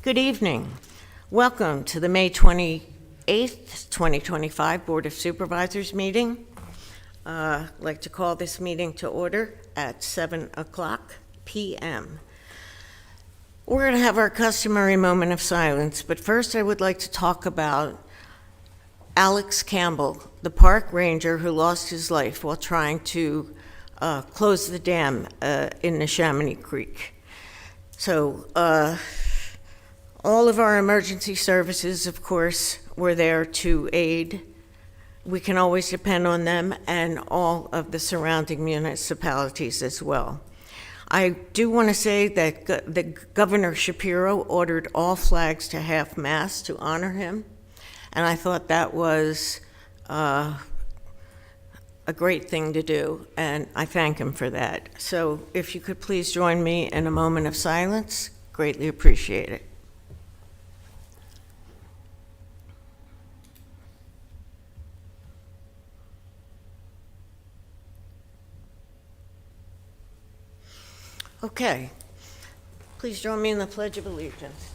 Good evening. Welcome to the May 28th, 2025 Board of Supervisors meeting. I'd like to call this meeting to order at 7:00 p.m. We're going to have our customary moment of silence, but first I would like to talk about Alex Campbell, the park ranger who lost his life while trying to close the dam in the Chamonix Creek. So all of our emergency services, of course, were there to aid. We can always depend on them and all of the surrounding municipalities as well. I do want to say that the Governor Shapiro ordered all flags to half-mast to honor him, and I thought that was a great thing to do, and I thank him for that. So if you could please join me in a moment of silence, greatly appreciate it. Okay, please join me in the Pledge of Allegiance.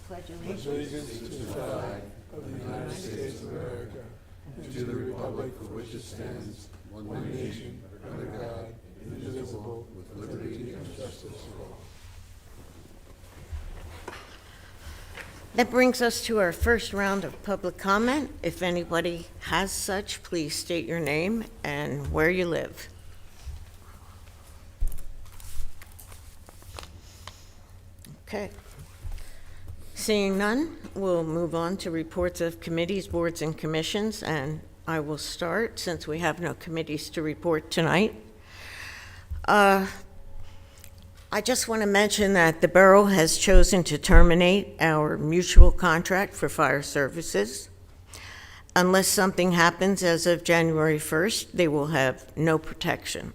Pledge allegiance to the flag of the United States of America and to the republic for which it stands, one nation, under God, indivisible, with liberty and justice for all. That brings us to our first round of public comment. If anybody has such, please state your name and where you live. Okay. Seeing none, we'll move on to reports of committees, boards, and commissions, and I will start since we have no committees to report tonight. I just want to mention that the borough has chosen to terminate our mutual contract for fire services. Unless something happens as of January 1st, they will have no protection.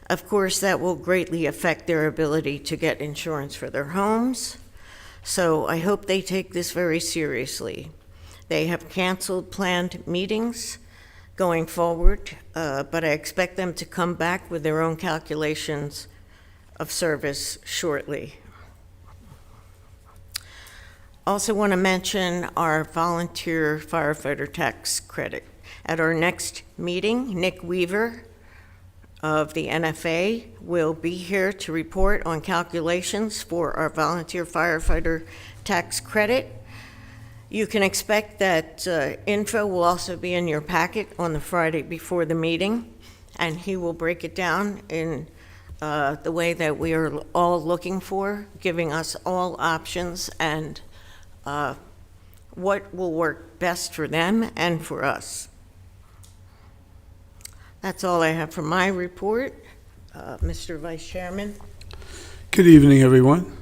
Of course, that will greatly affect their ability to get insurance for their homes, so I hope they take this very seriously. They have canceled planned meetings going forward, but I expect them to come back with their own calculations of service shortly. Also want to mention our volunteer firefighter tax credit. At our next meeting, Nick Weaver of the NFA will be here to report on calculations for our volunteer firefighter tax credit. You can expect that info will also be in your packet on the Friday before the meeting, and he will break it down in the way that we are all looking for, giving us all options and what will work best for them and for us. That's all I have for my report. Mr. Vice Chairman. Good evening, everyone.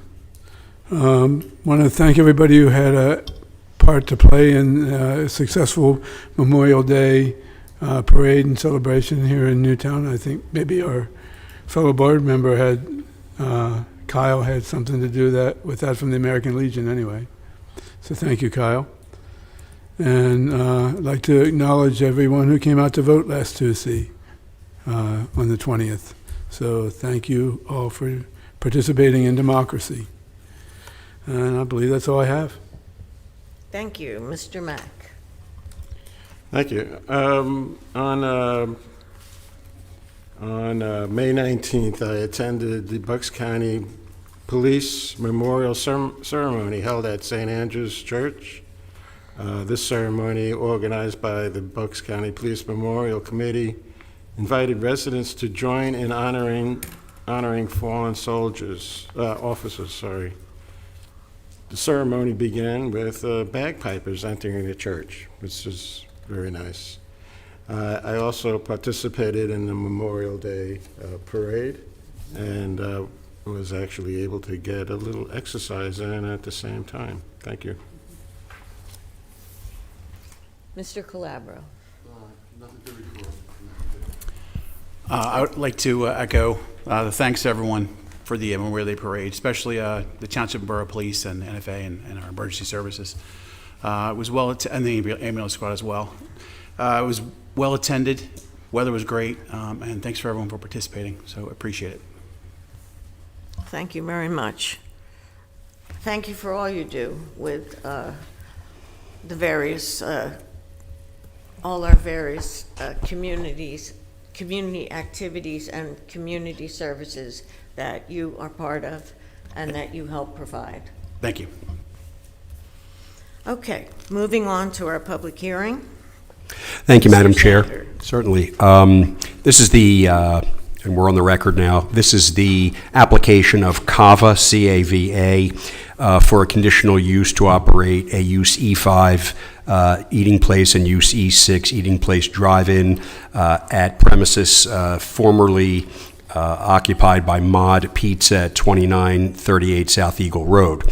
Want to thank everybody who had a part to play in a successful Memorial Day parade and celebration here in Newtown. I think maybe our fellow board member Kyle had something to do with that from the American Legion anyway. So thank you, Kyle. And I'd like to acknowledge everyone who came out to vote last Tuesday on the 20th. So thank you all for participating in democracy. And I believe that's all I have. Thank you. Mr. Mack. Thank you. On May 19th, I attended the Bucks County Police Memorial Ceremony held at St. Andrew's Church. This ceremony, organized by the Bucks County Police Memorial Committee, invited residents to join in honoring fallen officers. The ceremony began with bagpipers entering the church, which is very nice. I also participated in the Memorial Day parade and was actually able to get a little exercise in at the same time. Thank you. Mr. Calabro. Nothing to report. I would like to echo the thanks to everyone for the Memorial Day Parade, especially the Township and Borough Police and NFA and our emergency services. It was and the ambulance squad as well. It was well attended, weather was great, and thanks for everyone for participating, so appreciate it. Thank you very much. thank you for all you do with the various, all our various community activities and community services that you are part of and that you help provide. Thank you. Okay, moving on to our public hearing. Thank you, Madam Mr. Chair. Sander. Certainly. This is the, and we're on the record now, this is the application of CAVA, C-A-V-A, for a conditional use to operate a use E5 eating place and use E6 eating place drive-in at premises formerly occupied by Mod Pizza at 2938 South Eagle Road.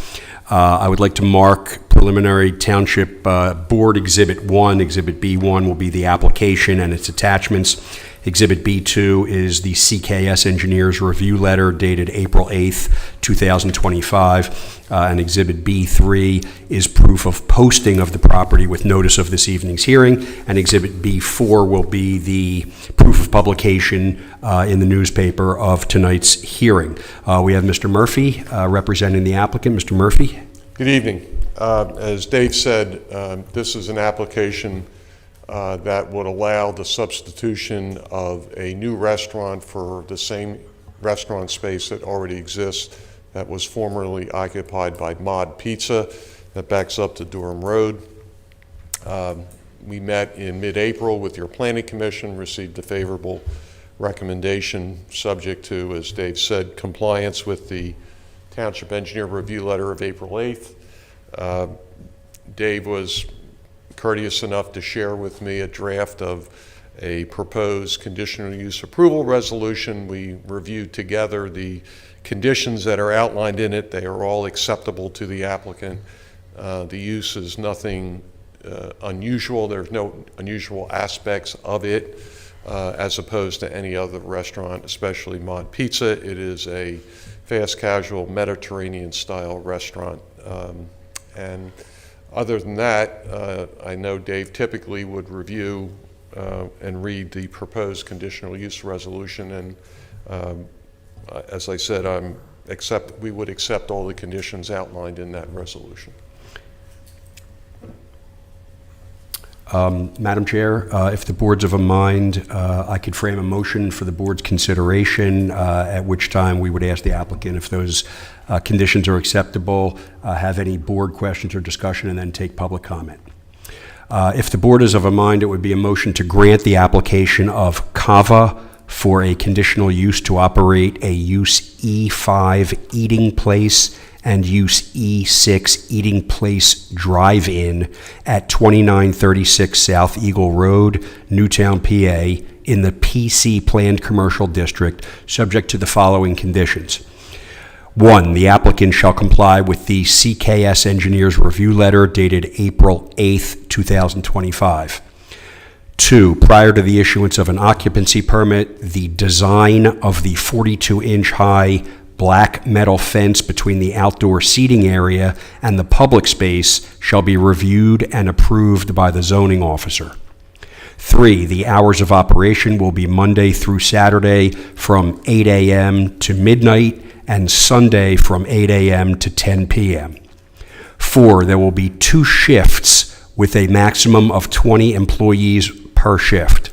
I would like to mark preliminary Township Board Exhibit 1. Exhibit B1 will be the application and its attachments. Exhibit B2 is the CKS Engineers Review Letter dated April 8th, 2025. And Exhibit B3 is proof of posting of the property with notice of this evening's hearing. And Exhibit B4 will be the proof of publication in the newspaper of tonight's hearing. We have Mr. Murphy representing the applicant. Mr. Murphy. Good evening. As Dave said, this is an application that would allow the substitution of a new restaurant for the same restaurant space that already exists that was formerly occupied by Mod Pizza that backs up to Durham Road. We met in mid-April with your Planning Commission, received a favorable recommendation subject to, as Dave said, compliance with the Township Engineer Review Letter of April 8th. Dave was courteous enough to share with me a draft of a proposed conditional use approval resolution. We reviewed together the conditions that are outlined in it. They are all acceptable to the applicant. The use is nothing unusual. There's no unusual aspects of it as opposed to any other restaurant, especially Mod Pizza. It is a fast casual Mediterranean style restaurant. And other than that, I know Dave typically would review and read the proposed conditional use resolution, and as I said, we would accept all the conditions outlined in that resolution. Madam Chair, if the board's of a mind, I could frame a motion for the board's consideration, at which time we would ask the applicant if those conditions are acceptable, have any board questions or discussion, and then take public comment. If the board is of a mind, it would be a motion to grant the application of CAVA for a conditional use to operate a use E5 eating place and use E6 eating place drive-in at 2936 South Eagle Road, Newtown, PA, in the PC Planned Commercial District, subject to the following conditions. 1, the applicant shall comply with the CKS Engineers Review Letter dated April 8th, 2025. 2, prior to the issuance of an occupancy permit, the design of the 42-inch high black metal fence between the outdoor seating area and the public space shall be reviewed and approved by the zoning officer. 3, the hours of operation will be Monday through Saturday from 8 a.m. to midnight and Sunday from 8 a.m. to 10 p.m. 4, there will be 2 shifts with a maximum of 20 employees per shift.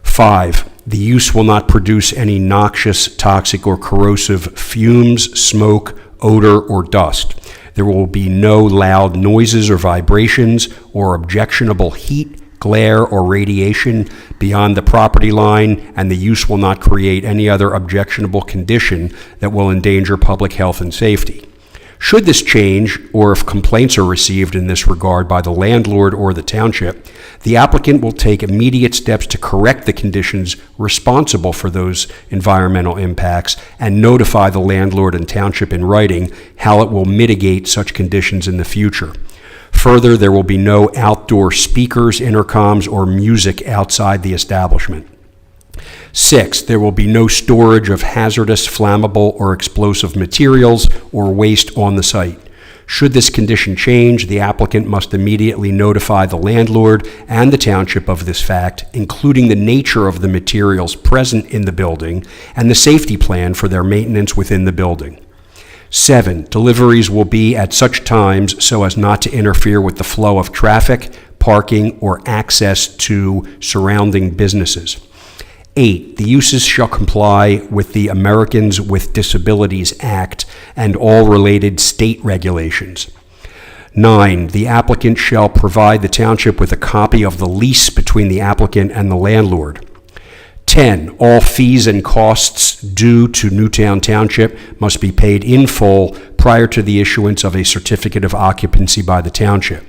5, the use will not produce any noxious, toxic, or corrosive fumes, smoke, odor, or dust. There will be no loud noises or vibrations or objectionable heat, glare, or radiation beyond the property line, and the use will not create any other objectionable condition that will endanger public health and safety. Should this change, or if complaints are received in this regard by the landlord or the township, the applicant will take immediate steps to correct the conditions responsible for those environmental impacts and notify the landlord and township in writing how it will mitigate such conditions in the future. Further, there will be no outdoor speakers, intercoms, or music outside the establishment. 6, there will be no storage of hazardous, flammable, or explosive materials or waste on the site. Should this condition change, the applicant must immediately notify the landlord and the township of this fact, including the nature of the materials present in the building and the safety plan for their maintenance within the building. 7, deliveries will be at such times so as not to interfere with the flow of traffic, parking, or access to surrounding businesses. 8, the uses shall comply with the Americans with Disabilities Act and all related state regulations. 9, the applicant shall provide the township with a copy of the lease between the applicant and the landlord. 10, all fees and costs due to Newtown Township must be paid in full prior to the issuance of a certificate of occupancy by the township.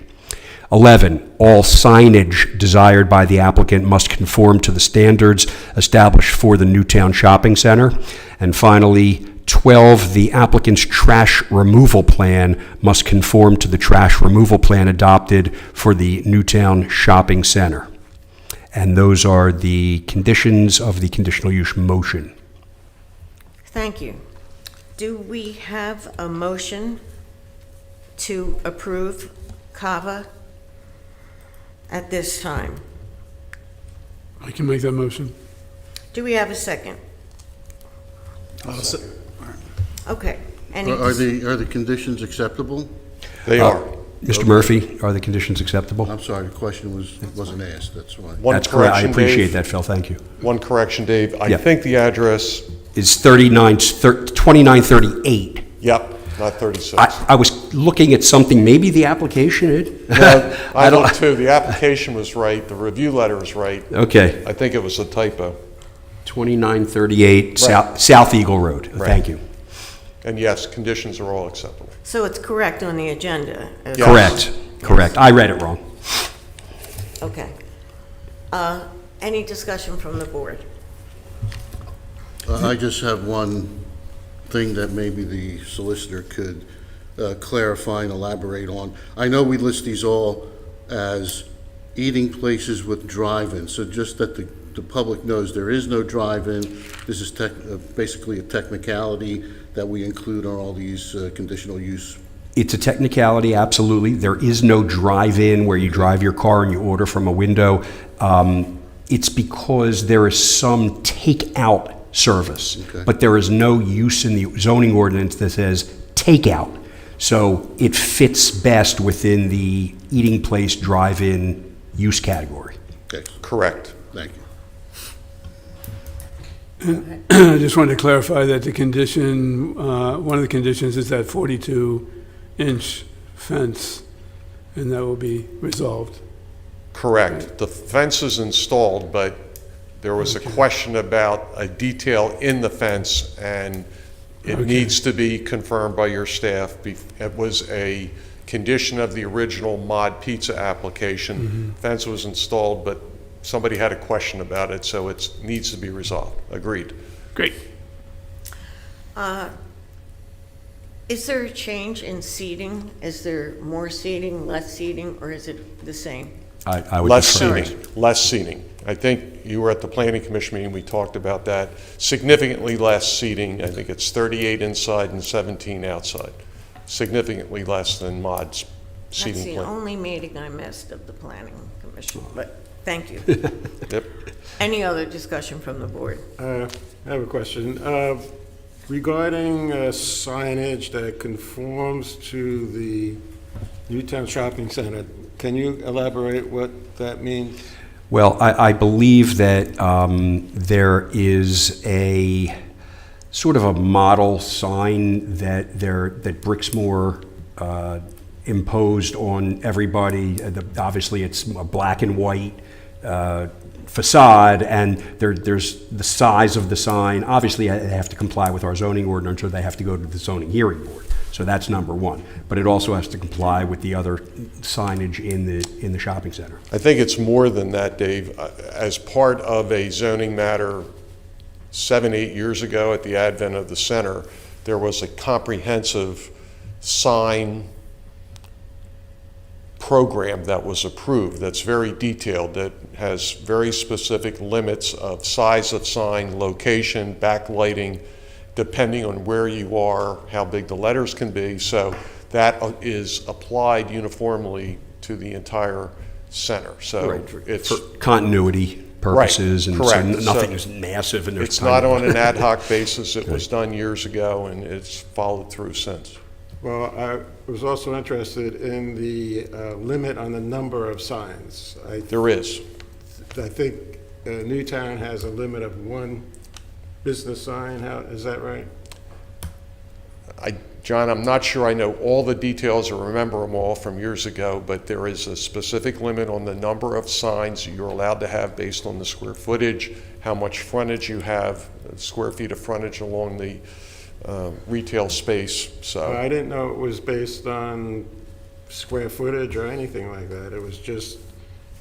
11, all signage desired by the applicant must conform to the standards established for the Newtown Shopping Center. And finally, 12, the applicant's trash removal plan must conform to the trash removal plan adopted for the Newtown Shopping Center. And those are the conditions of the conditional use motion. Thank you. Do we have a motion to approve CAVA at this time? I can make that motion. Do we have a second? Okay. Any Are the conditions acceptable? They are. Mr. Murphy, are the conditions acceptable? I'm sorry, the question wasn't asked, that's why. One That's correct. I correction, appreciate Dave. that, Phil. Thank you. One correction, Dave. I Yeah. think the address, It's 2938. yep, not 36. I was looking at something, maybe the application it. No, I looked too. The application was right. The review letter is right. Okay, I think it was a typo. 2938 South Eagle Road. Thank you. And yes, conditions are all acceptable. So it's correct on the agenda? Yes. Correct. I read it wrong. Okay. Any discussion from the board? I just have one thing that maybe the solicitor could clarify and elaborate on. I know we list these all as eating places with drive-in, so just that the public knows there is no drive-in. This is basically a technicality that we include on all these conditional use. It's a technicality, absolutely. There is no drive-in where you drive your car and you order from a window. It's because there is some take-out service, Okay. but there is no use in the zoning ordinance that says takeout. So it fits best within the eating place drive-in use category. Okay, Correct. thank you. I just wanted to clarify that the condition, one of the conditions is that 42-inch fence, and that will be resolved. Correct. The fence is installed, but there was a question about a detail in the fence, and it Okay. needs to be confirmed by your staff. It was a condition of the original Mod Pizza application. Fence was installed, but somebody had a question about it, so it needs to be resolved. Agreed. Great. Is there a change in seating? Is there more seating, less seating, or is it the same? I would Less defer. seating, less seating. I think you were at the planning commission meeting, we talked about that. Significantly less seating. I think it's 38 inside and 17 outside. Significantly less than Mod's That's seating the plan. only meeting I missed of the planning commission, but thank you. Yep. Any other discussion from the board? I have a question. Regarding signage that conforms to the Newtown Shopping Center, can you elaborate what that means? Well, I believe that there is a sort of a model sign that Brixmor imposed on everybody. Obviously, it's a black and white facade, and there's the size of the sign. Obviously, they have to comply with our zoning ordinance, or they have to go to the zoning hearing board. So that's number one. But it also has to comply with the other signage in the shopping center. I think it's more than that, Dave. As part of a zoning matter 7-8 years ago at the advent of the center, there was a comprehensive sign program that was approved that's very detailed, that has very specific limits of size of sign, location, backlighting, depending on where you are, how big the letters can be. So that is applied uniformly to the entire center. So it's For continuity. purposes. And correct. so nothing So is massive and there's It's time. not on an ad hoc basis. It was done years ago, and it's followed through since. Well, I was also interested in the limit on the number of signs. There is. I think Newtown has a limit of one business sign. Is that right? John, I'm not sure I know all the details or remember them all from years ago, but there is a specific limit on the number of signs you're allowed to have based on the square footage, how much frontage you have, square feet of frontage along the retail space. So I didn't know it was based on square footage or anything like that. It was just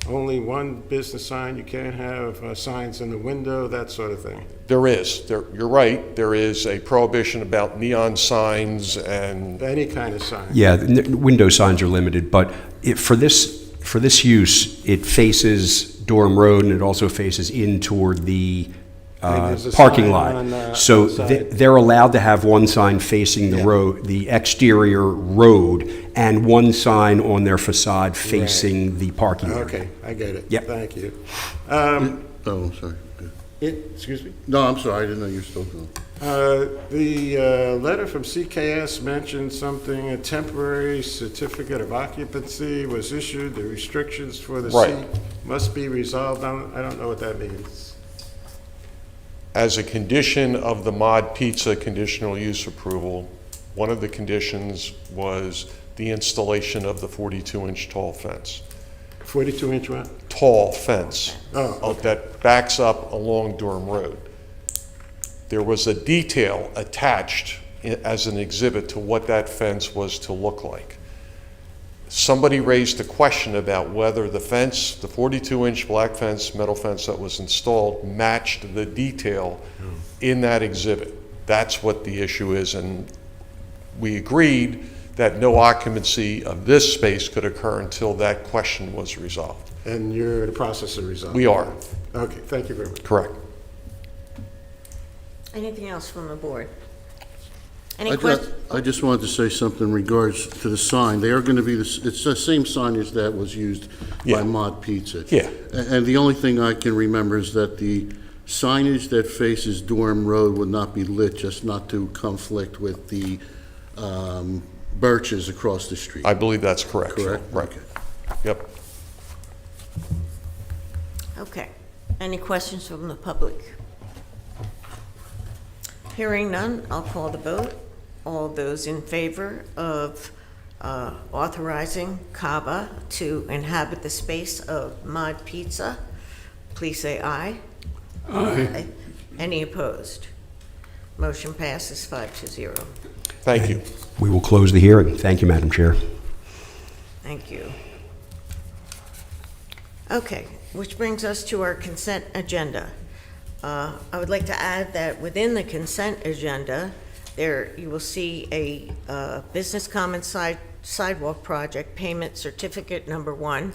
only one business sign. You can't have signs in the window, that sort of thing. there is. You're right. There is a prohibition about neon signs and Any kind of sign. Yeah, window signs are limited, but for this use, it faces Durham Road and it also faces in toward the There's a parking sign lot. on, So outside. they're allowed to have one sign facing the Yeah. road, the exterior road, and one sign on their facade facing the parking area. Okay, I get it. Yep. Thank you. Oh, I'm sorry. Excuse me? No, I'm sorry, I didn't know you were still going. The letter from CKS mentioned something, a temporary certificate of occupancy was issued, the restrictions for the Right. seat must be resolved. I don't know what that means. as a condition of the Mod Pizza conditional use approval, one of the conditions was the installation of the 42-inch tall fence. 42-inch what? Tall fence Oh, that backs up along Durham Road. There was a detail attached as an exhibit to what that fence was to look like. Somebody raised a question about whether the fence, the 42-inch black fence, metal fence that was installed, matched the detail in that exhibit. That's what the issue is, and we agreed that no occupancy of this space could occur until that question was resolved. and you're in the process of resolving? We are, Okay, thank you very much. correct. Anything else from the board? I Any just, questions? I just wanted to say something in regards to the sign. They are going to be, it's the same signage that was used Yeah. by Mod Pizza. Yeah. And the only thing I can remember is that the signage that faces Durham Road would not be lit, just not to conflict with the Birches across the street. I believe that's correct. Phil. Correct? Right. Okay. Yep. Okay. Any questions from the public? Hearing none, I'll call the vote. All those in favor of authorizing CAVA to inhabit the space of Mod Pizza, please say aye. Aye. Any opposed? Motion passes 5-0. Thank you. We will close the hearing. Thank you, Madam Chair. Thank you. Okay, which brings us to our consent agenda. I would like to add that within the consent agenda, there you will see a business common sidewalk project payment certificate number 1.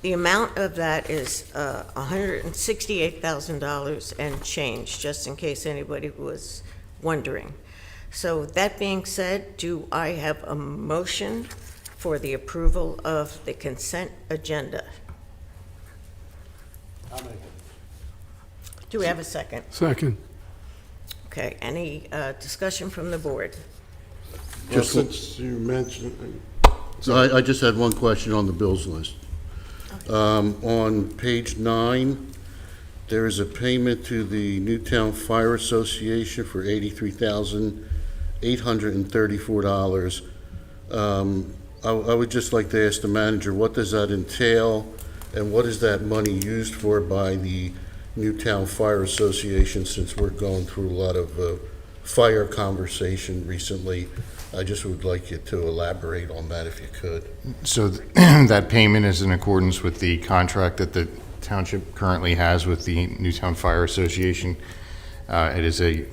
The amount of that is $168,000 and change, just in case anybody was wondering. So that being said, do I have a motion for the approval of the consent agenda? Do we have a second? Second. Okay, any discussion from the board? Well, Just- since you mentioned, So I just had one question on the bills list. On page 9, there is a payment to the Newtown Fire Association for $83,834. I would just like to ask the manager, what does that entail, and what is that money used for by the Newtown Fire Association, since we're going through a lot of fire conversation recently? I just would like you to elaborate on that if you could. So that payment is in accordance with the contract that the township currently has with the Newtown Fire Association. It is the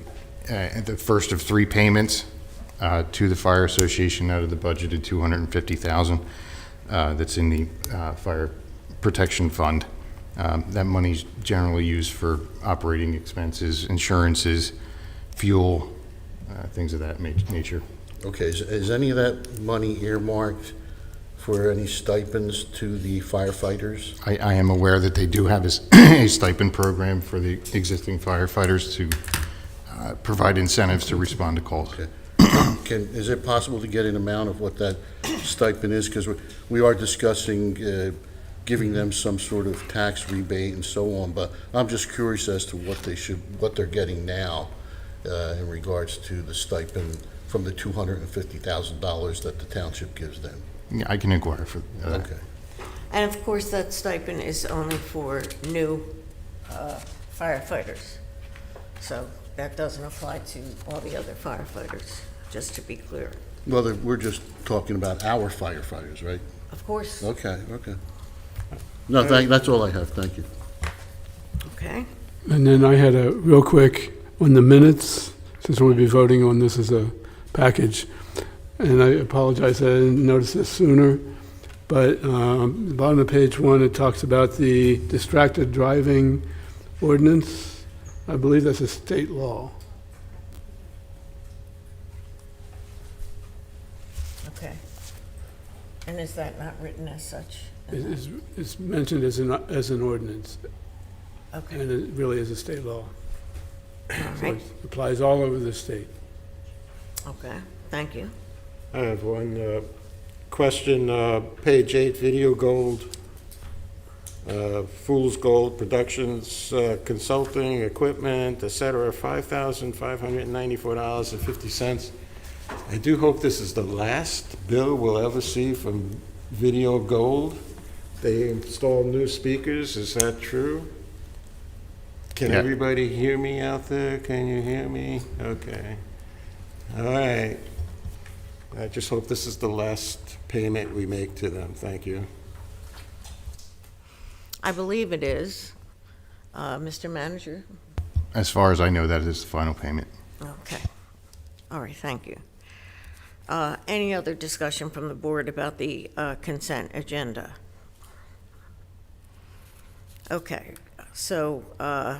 first of 3 payments to the Fire Association out of the budgeted $250,000 that's in the Fire Protection Fund. That money's generally used for operating expenses, insurances, fuel, things of that nature. Okay, is any of that money earmarked for any stipends to the firefighters? I am aware that they do have a stipend program for the existing firefighters to provide incentives to respond to calls. Okay. Is it possible to get an amount of what that stipend is? Because we are discussing giving them some sort of tax rebate and so on, but I'm just curious as to what they're getting now in regards to the stipend from the $250,000 that the township gives them. Yeah, I can inquire for that. Okay. And of course, that stipend is only for new firefighters. So that doesn't apply to all the other firefighters, just to be clear. Well, we're just talking about our firefighters, right? Of course. Okay. No, that's all I have. Thank you. Okay. And then I had a real quick on the minutes, since we'll be voting on this as a package. And I apologize, I didn't notice this sooner. But the bottom of page 1, it talks about the distracted driving ordinance. I believe that's a state law. Okay. And is that not written as such? It's mentioned as an ordinance, Okay. and it really is a state law. All So right. it applies all over the state. Okay. Thank you. I have one question, page 8, Video Gold, Fool's Gold Productions, consulting, equipment, et cetera, $5,594.50. I do hope this is the last bill we'll ever see from Video Gold. They install new speakers, is that true? Can Yeah. everybody hear me out there? Can you hear me? Okay. All right. I just hope this is the last payment we make to them. Thank you. I believe it is. Mr. Manager? As far as I know, that is the final payment. Okay. All right, thank you. Any other discussion from the board about the consent agenda? Okay, so I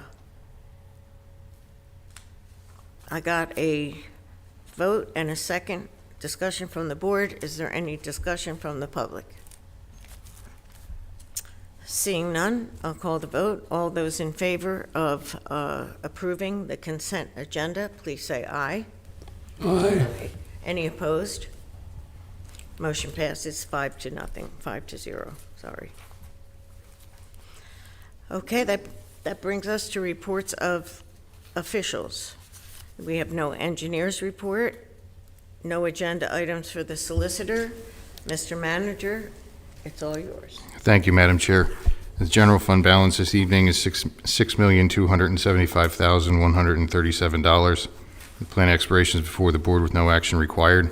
got a vote and a second discussion from the board. Is there any discussion from the public? Seeing none, I'll call the vote. All those in favor of approving the consent agenda, please say aye. Aye. Any opposed? Motion passes 5-0, sorry. Okay, that brings us to reports of officials. We have no engineer's report, no agenda items for the solicitor. Mr. Manager, it's all yours. Thank you, Madam Chair. The general fund balance this evening is $6,275,137. The plan expirations before the board with no action required.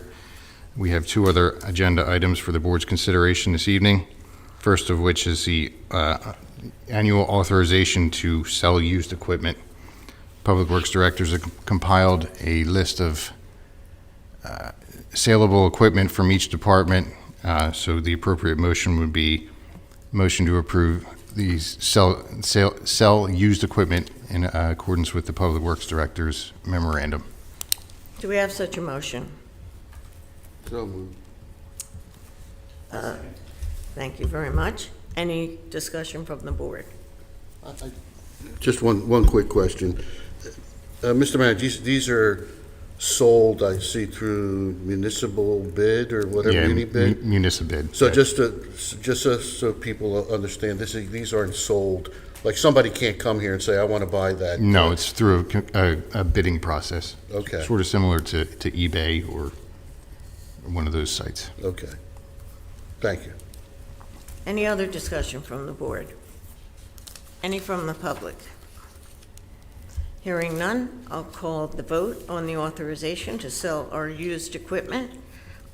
We have two other agenda items for the board's consideration this evening. First of which is the annual authorization to sell used equipment. Public Works directors have compiled a list of saleable equipment from each department. So the appropriate motion would be motion to approve these sell used equipment in accordance with the Public Works Director's memorandum. Do we have such a motion? So moved. Thank you very much. Any discussion from the board? Just one quick question. Mr. Manager, these are sold, I see, through municipal bid or whatever, muni bid? Municipal bid. So just so people understand, these aren't sold, like somebody can't come here and say, I want to buy that. No, it's through a bidding process. Okay. Sort of similar to eBay or one of those sites. Okay. Thank you. Any other discussion from the board? Any from the public? Hearing none, I'll call the vote on the authorization to sell our used equipment.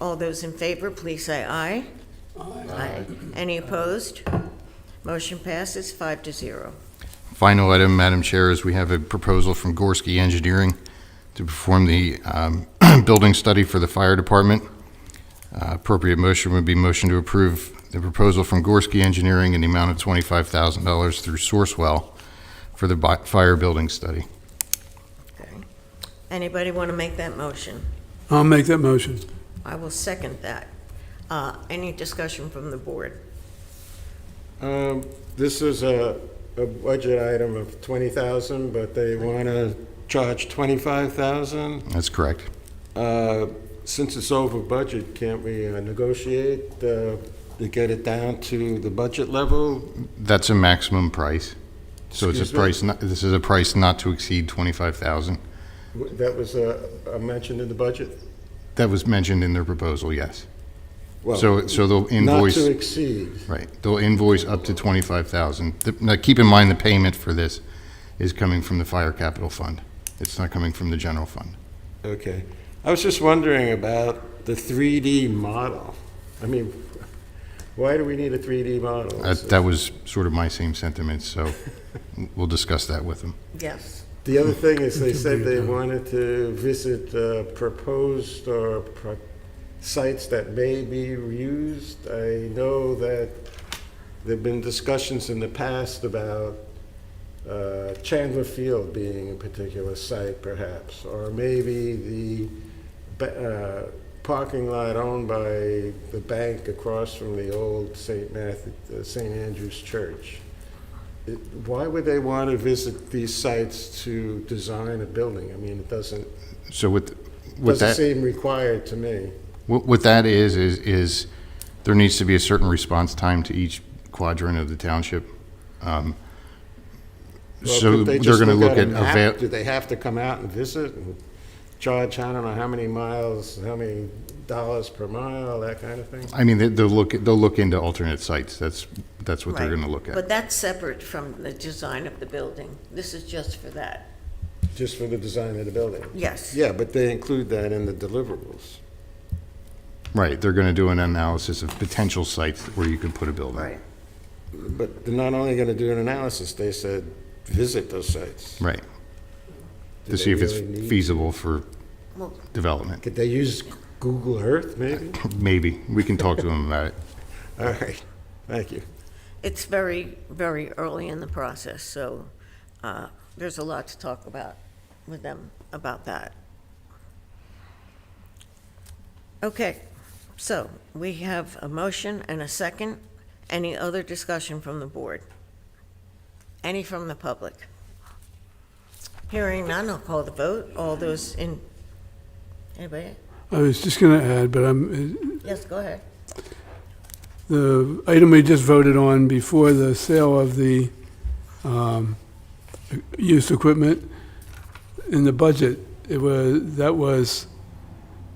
All those in favor, please say aye. Aye. Any opposed? Motion passes 5-0. Final item, Madam Chair, is we have a proposal from Gorski Engineering to perform the building study for the fire department. Appropriate motion would be motion to approve the proposal from Gorski Engineering in the amount of $25,000 through Sourcewell for the fire building study. Okay. Anybody want to make that motion? I'll make that motion. I will second that. Any discussion from the board? This is a budget item of 20,000, but they want to charge 25,000. That's correct. Since it's over budget, can't we negotiate to get it down to the budget level? That's a maximum price. So it's a Excuse me? price, this is a price not to exceed 25,000. That was mentioned in the budget? That was mentioned in their proposal, yes. Well, So they'll invoice. Not to exceed. Right, they'll invoice up to 25,000. Now, keep in mind, the payment for this is coming from the Fire Capital Fund. It's not coming from the general fund. Okay. I was just wondering about the 3D model. I mean, why do we need a 3D model? That was sort of my same sentiment, so we'll discuss that with them. Yes. The other thing is they said they wanted to visit proposed or sites that may be used. I know that there've been discussions in the past about Chandler Field being a particular site perhaps, or maybe the parking lot owned by the bank across from the old St. Andrew's Church. Why would they want to visit these sites to design a building? I mean, it doesn't seem required to me. What that is there needs to be a certain response time to each quadrant of the township. Well, So could they they're just going to look a at map? Do they have to come out and visit and charge, I don't know, how many miles, how many dollars per mile, that kind of thing? I mean, they'll look into alternate sites. That's what they're Right. going to look at. But that's separate from the design of the building. This is just for that. Just for the design of the building? Yes. Yeah, but they include that in the deliverables. Right, they're going to do an analysis of potential sites where you could put a building. Right. But they're not only going to do an analysis, they said visit those sites. Right, Do to see they if really it's need- feasible for Well, development. Could they use Google Earth, maybe? Maybe, we can talk to them about it. All right, thank you. it's very, very early in the process, so there's a lot to talk about with them about that. Okay, so we have a motion and a second. Any other discussion from the board? Any from the public? Hearing none, I'll call the vote. All those in, anybody? I was just going to add, but Yes, go ahead. the item we just voted on before the sale of the used equipment, in the budget, that was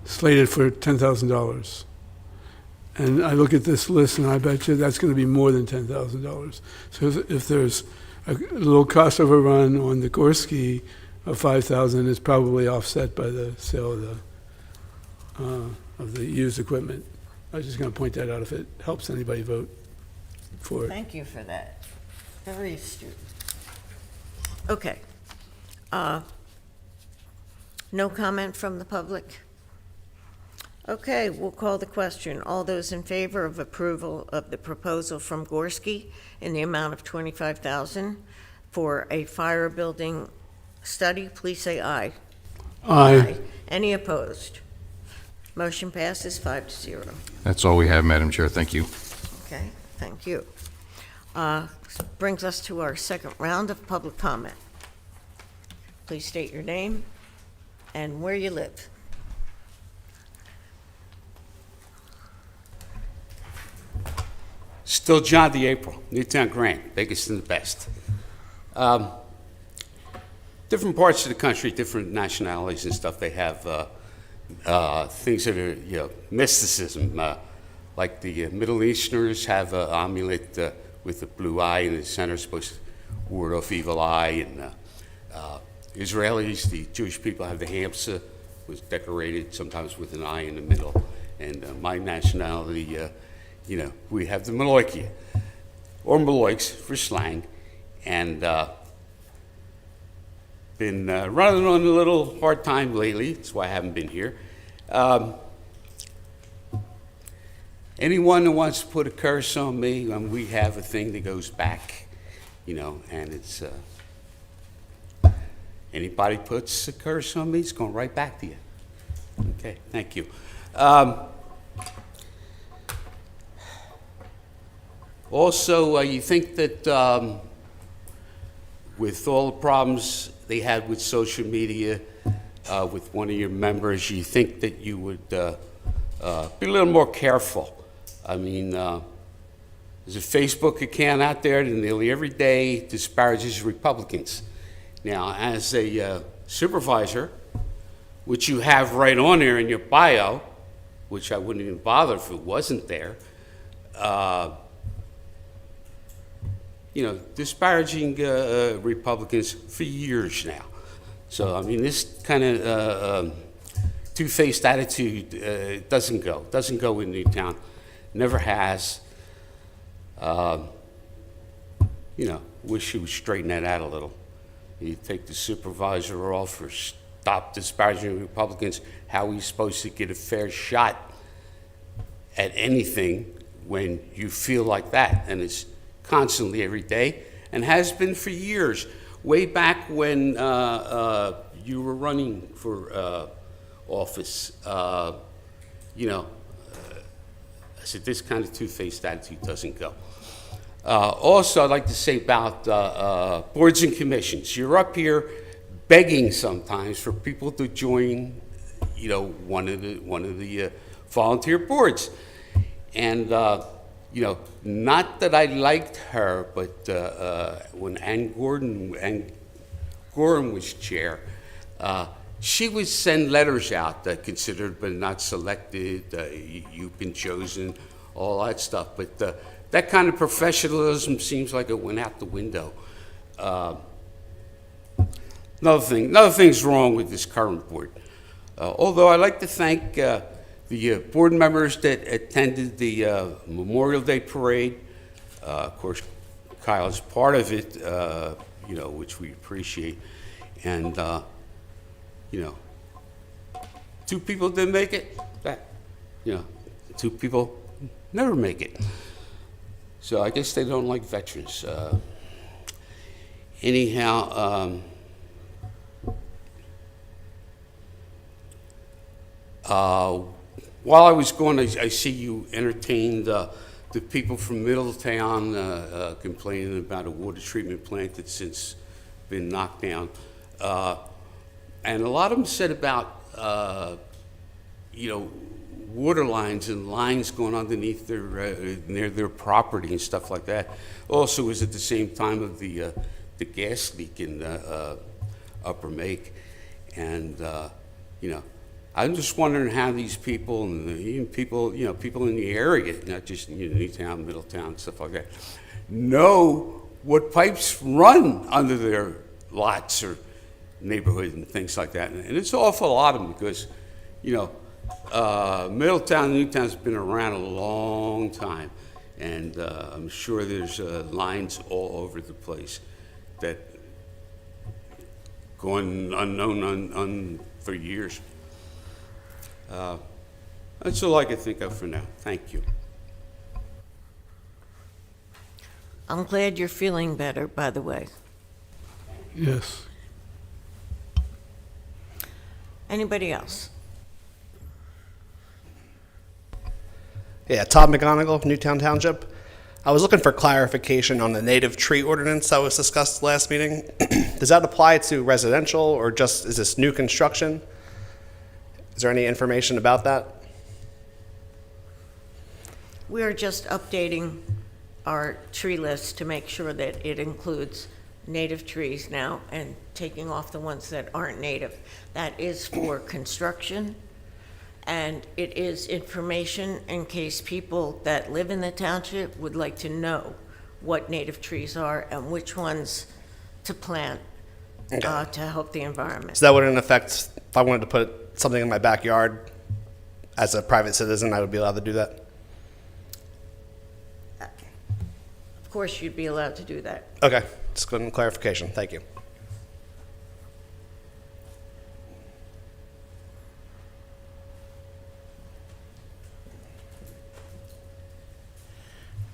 slated for $10,000. And I look at this list and I bet you that's going to be more than $10,000. So if there's a little cost overrun on the Gorski of $5,000, it's probably offset by the sale of the used equipment. I was just going to point that out if it helps anybody vote for it. Thank you for that. Very astute. Okay. No comment from the public? Okay, we'll call the question. All those in favor of approval of the proposal from Gorski in the amount of $25,000 for a fire building study, please say aye. Aye. Any opposed? Motion passes 5-0. That's all we have, Madam Chair. Thank you. Okay, thank you. Brings us to our second round of public comment. Please state your name and where you live. Still John the April, Newtown Grant, biggest and the best. Different parts of the country, different nationalities and stuff, they have things that are, mysticism. Like the Middle Easterners have an amulet with a blue eye in the center, supposed to ward off evil eye. And Israelis, the Jewish people, have the hamsa, was decorated sometimes with an eye in the middle. And my nationality, we have the Maloikia, or Maloiks for slang, and been running on a little hard time lately. That's why I haven't been here. Anyone who wants to put a curse on me, we have a thing that goes back, and it's anybody puts a curse on me, it's going right back to you. Okay, thank you. Also, you think that with all the problems they had with social media, with one of your members, you think that you would be a little more careful? I mean, there's a Facebook account out there that nearly every day disparages Republicans. Now, as a supervisor, which you have right on there in your bio, which I wouldn't even bother if it wasn't there, disparaging Republicans for years now. So, I mean, this kind of two-faced attitude doesn't go in Newtown, never has. Wish you would straighten that out a little. You take the supervisor off or stop disparaging Republicans. How are you supposed to get a fair shot at anything when you feel like that? And it's constantly every day and has been for years. Way back when you were running for office, I said this kind of two-faced attitude doesn't go. Also, I'd like to say about boards and commissions. You're up here begging sometimes for people to join, one of the volunteer boards. And not that I liked her, but when Ann Gordon was chair, she would send letters out that considered but not selected, you've been chosen, all that stuff. But that kind of professionalism seems like it went out the window. Another thing's wrong with this current board. Although I'd like to thank the board members that attended the Memorial Day Parade. Of course, Kyle is part of it, which we appreciate. And, 2 people didn't make it. 2 people never make it. So I guess they don't like veterans. Anyhow, while I was gone, I see you entertained the people from Middletown complaining about a water treatment plant that's since been knocked down. And a lot of them said about, water lines and lines going underneath near their property and stuff like that. Also, it was at the same time of the gas leak in Upper Make, and I'm just wondering how these people and even people in the area, not just Newtown, Middletown, stuff like that, know what pipes run under their lots or neighborhood and things like that. And it's an awful lot of them because, Middletown and Newtown's been around a long time, and I'm sure there's lines all over the place that going unknown for years. That's all I can think of for now. Thank you. I'm glad you're feeling better, by the way. Yes. Anybody else? Yeah, Todd McGonigal, Newtown Township. I was looking for clarification on the native tree ordinance that was discussed last meeting. Does that apply to residential or just is this new construction? Is there any information about that? We are just updating our tree list to make sure that it includes native trees now and taking off the ones that aren't native. That is for construction, and it is information in case people that live in the township would like to know what native trees are and which ones to plant to help the environment. So that wouldn't affect, if I wanted to put something in my backyard as a private citizen, I would be allowed to do that? Of course, you'd be allowed to do that. Okay, just getting clarification. Thank you.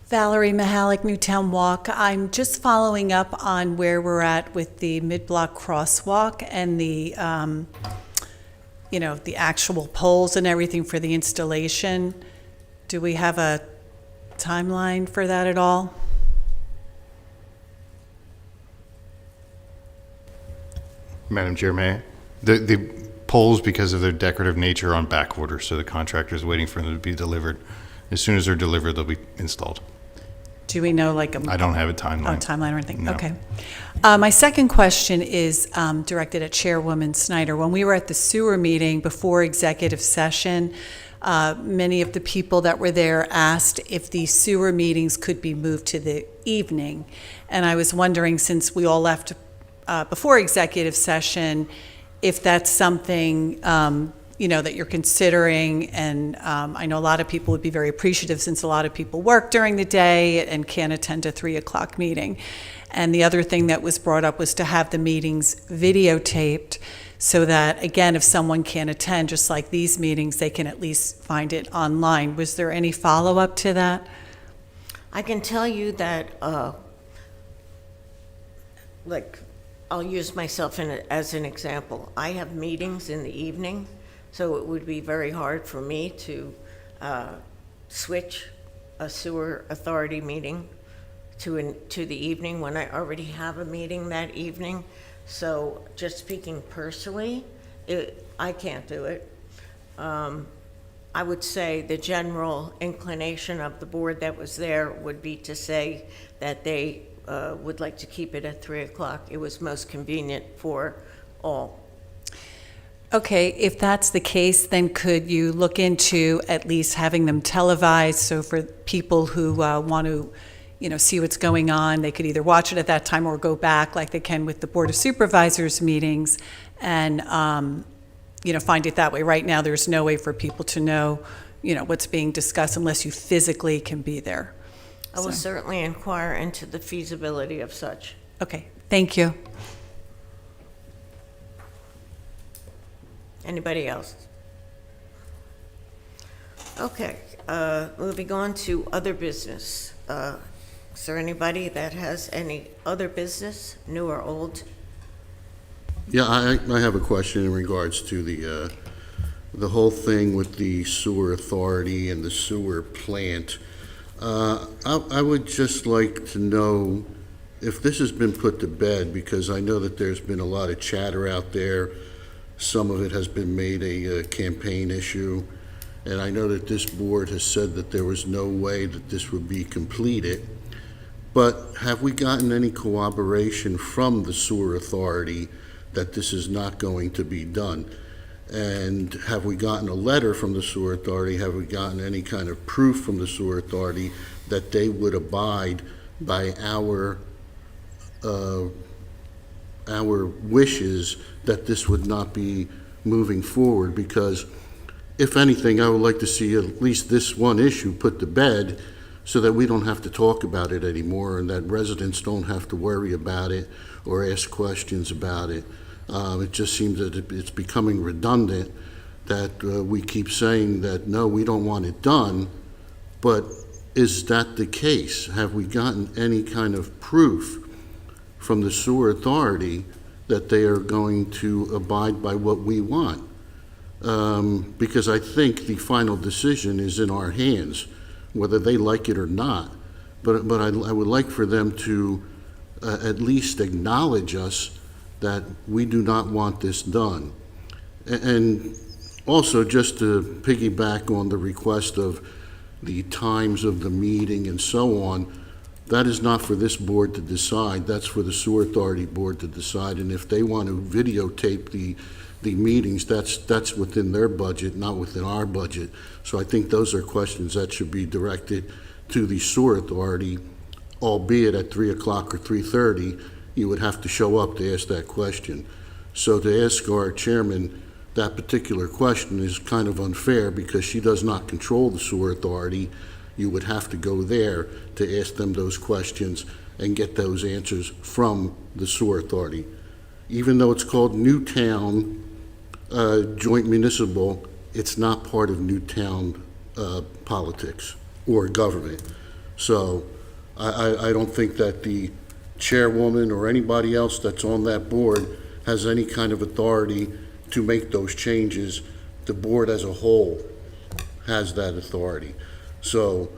Valerie Mahalik, Newtown Walk. I'm just following up on where we're at with the mid-block crosswalk and the, the actual poles and everything for the installation. Do we have a timeline for that at all? Madam Chair, may I? The poles, because of their decorative nature, are on back order, so the contractor is waiting for them to be delivered. As soon as they're delivered, they'll be installed. Do we know like a I don't have a timeline. timeline or anything? No. Okay. My second question is directed at Chairwoman Snyder. When we were at the sewer meeting before executive session, many of the people that were there asked if the sewer meetings could be moved to the evening. And I was wondering, since we all left before executive session, if that's something that you're considering. And I know a lot of people would be very appreciative, since a lot of people work during the day and can't attend a 3 o'clock meeting. And the other thing that was brought up was to have the meetings videotaped, so that, again, if someone can't attend, just like these meetings, they can at least find it online. Was there any follow-up to that? I can tell you that, I'll use myself as an example. I have meetings in the evening, so it would be very hard for me to switch a sewer authority meeting to the evening when I already have a meeting that evening. So just speaking personally, I can't do it. I would say the general inclination of the board that was there would be to say that they would like to keep it at 3 o'clock. It was most convenient for all. Okay, if that's the case, then could you look into at least having them televised, so for people who want to see what's going on, they could either watch it at that time or go back like they can with the Board of Supervisors meetings and, find it that way. Right now, there's no way for people to know, what's being discussed unless you physically can be there. I will certainly inquire into the feasibility of such. Okay, thank you. Anybody else? Okay, moving on to other business. Is there anybody that has any other business, new or old? Yeah, I have a question in regards to the whole thing with the sewer authority and the sewer plant. I would just like to know if this has been put to bed, because I know that there's been a lot of chatter out there. Some of it has been made a campaign issue, and I know that this board has said that there was no way that this would be completed. But have we gotten any cooperation from the sewer authority that this is not going to be done? And have we gotten a letter from the sewer authority? Have we gotten any kind of proof from the sewer authority that they would abide by our wishes that this would not be moving forward? Because if anything, I would like to see at least this one issue put to bed, so that we don't have to talk about it anymore, and that residents don't have to worry about it or ask questions about it. It just seems that it's becoming redundant that we keep saying that, no, we don't want it done, but is that the case? Have we gotten any kind of proof from the sewer authority that they are going to abide by what we want? Because I think the final decision is in our hands, whether they like it or not. But I would like for them to at least acknowledge us that we do not want this done. And also, just to piggyback on the request of the times of the meeting and so on, that is not for this board to decide. That's for the sewer authority board to decide. And if they want to videotape the meetings, that's within their budget, not within our budget. So I think those are questions that should be directed to the sewer authority, albeit at 3 o'clock or 3:30, you would have to show up to ask that question. So to ask our chairman that particular question is kind of unfair, because she does not control the sewer authority. You would have to go there to ask them those questions and get those answers from the sewer authority. Even though it's called Newtown Joint Municipal, it's not part of Newtown politics or government. So I don't think that the chairwoman or anybody else that's on that board has any kind of authority to make those changes. The board as a whole has that authority. So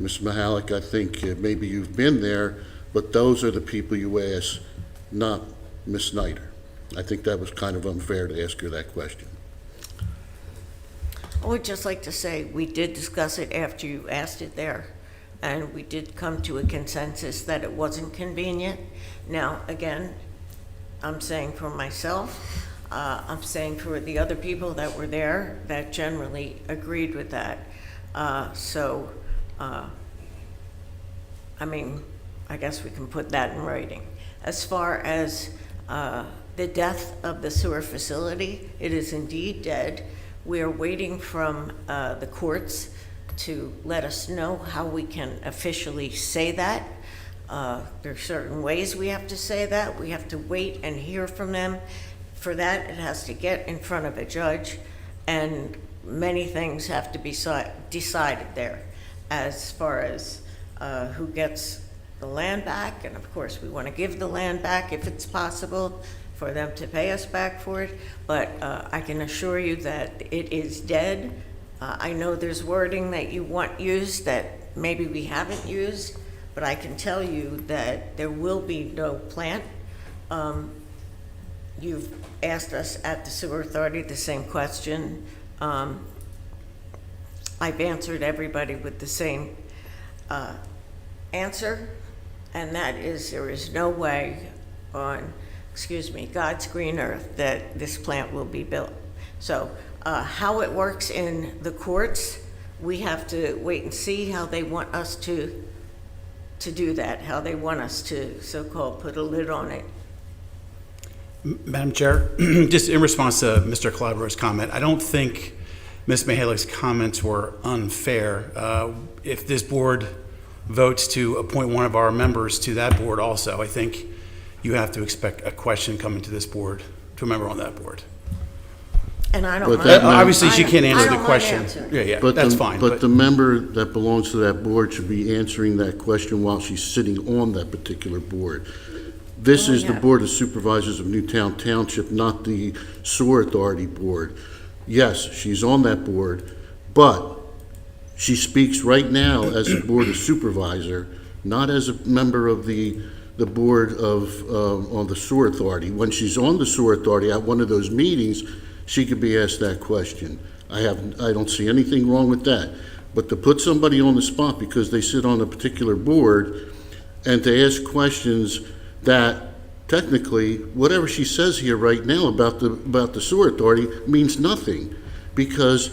Ms. Mahalik, I think maybe you've been there, but those are the people you ask, not Ms. Snyder. I think that was kind of unfair to ask her that question. I would just like to say, we did discuss it after you asked it there, and we did come to a consensus that it wasn't convenient. Now, again, I'm saying for myself, I'm saying for the other people that were there that generally agreed with that. I mean, I guess we can put that in writing. As far as the death of the sewer facility, it is indeed dead. We are waiting from the courts to let us know how we can officially say that. There are certain ways we have to say that. We have to wait and hear from them. For that, it has to get in front of a judge, and many things have to be decided there as far as who gets the land back, and of course we want to give the land back if it's possible for them to pay us back for it, but I can assure you that it is dead. I know there's wording that you want used that maybe we haven't used, but I can tell you that there will be no plant. You've asked us at the Sewer Authority the same question. I've answered everybody with the same answer, and that is there is no way on, God's green earth that this plant will be built. So how it works in the courts, we have to wait and see how they want us to do that, how they want us to so-called put a lid on it. Madam Chair, just in response to Mr. Calabrose comment, I don't think Ms. Mihalik's comments were unfair. If this board votes to appoint one of our members to that board also, I think you have to expect a question coming to this board, to a member on that board. And I don't But mind. that member- Obviously, she can't I answer don't the mind question. answering. Yeah, But that's the- fine. But the member that belongs to that board should be answering that question while she's sitting on that particular board. This Oh, is the yeah. Board of Supervisors of Newtown Township, not the Sewer Authority Board. Yes, she's on that board, but she speaks right now as a Board of Supervisor, not as a member of the board on the Sewer Authority. When she's on the Sewer Authority at one of those meetings, she could be asked that question. I don't see anything wrong with that. But to put somebody on the spot because they sit on a particular board and to ask questions that technically, whatever she says here right now about the Sewer Authority means nothing, because